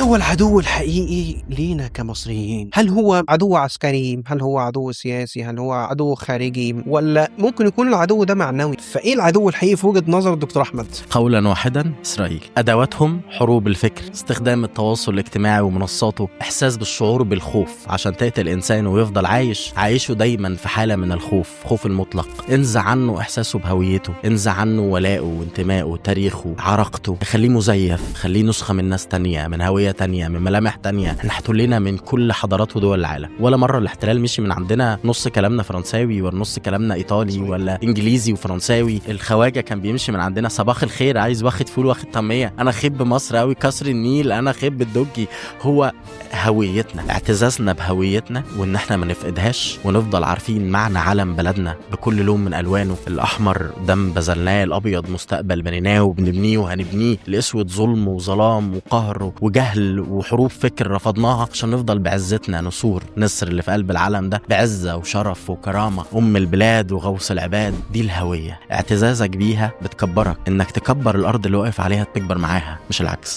هو العدو الحقيقي لينا كمصريين؟ هل هو عدو عسكري؟ هل هو عدو سياسي؟ هل هو عدو خارجي؟ ولا ممكن يكون العدو ده معنوي؟ فايه العدو الحقيقي في وجهة نظر الدكتور احمد؟ قولا واحدا، اسرائيل. ادواتهم حروب الفكر، استخدام التواصل الاجتماعي ومنصاته، احساس بالشعور بالخوف عشان تقتل الانسان ويفضل عايشه دايما في حالة من الخوف، خوف المطلق. انزع عنه احساسه بهويته، انزع عنه ولاءه وانتمائه، تاريخه، عراقته، خليه مزيف، خليه نسخة من ناس تانية، من هوية تانية، من ملامح تانية. احنا احتلنا من كل حضارات ودول العالم، ولا مرة الاحتلال مشي من عندنا نص كلامنا فرنساوي ولا نص كلامنا ايطالي ولا انجليزي وفرنساوي. الخواجة كان بيمشي من عندنا صباح الخير، عايز واخد فول واخد طعمية، انا خب مصر قوي، كسر النيل، انا خب الدجي. هو هويتنا، اعتزازنا بهويتنا، وان احنا ما نفقدهاش، ونفضل عارفين معنى علم بلدنا بكل لون من الوانه. الاحمر دم بذلناه، الابيض مستقبل بنيناه وبنبنيه وهنبنيه، الاسود ظلم وظلام وقهر وجهل وحروب فكر رفضناها عشان نفضل بعزتنا نسور نسر اللي في قلب العالم ده بعزة وشرف وكرامة، البلاد وغوص العباد. دي الهوية، اعتزازك بيها بتكبرك، انك تكبر الارض اللي واقف عليها تكبر معاها، مش العكس.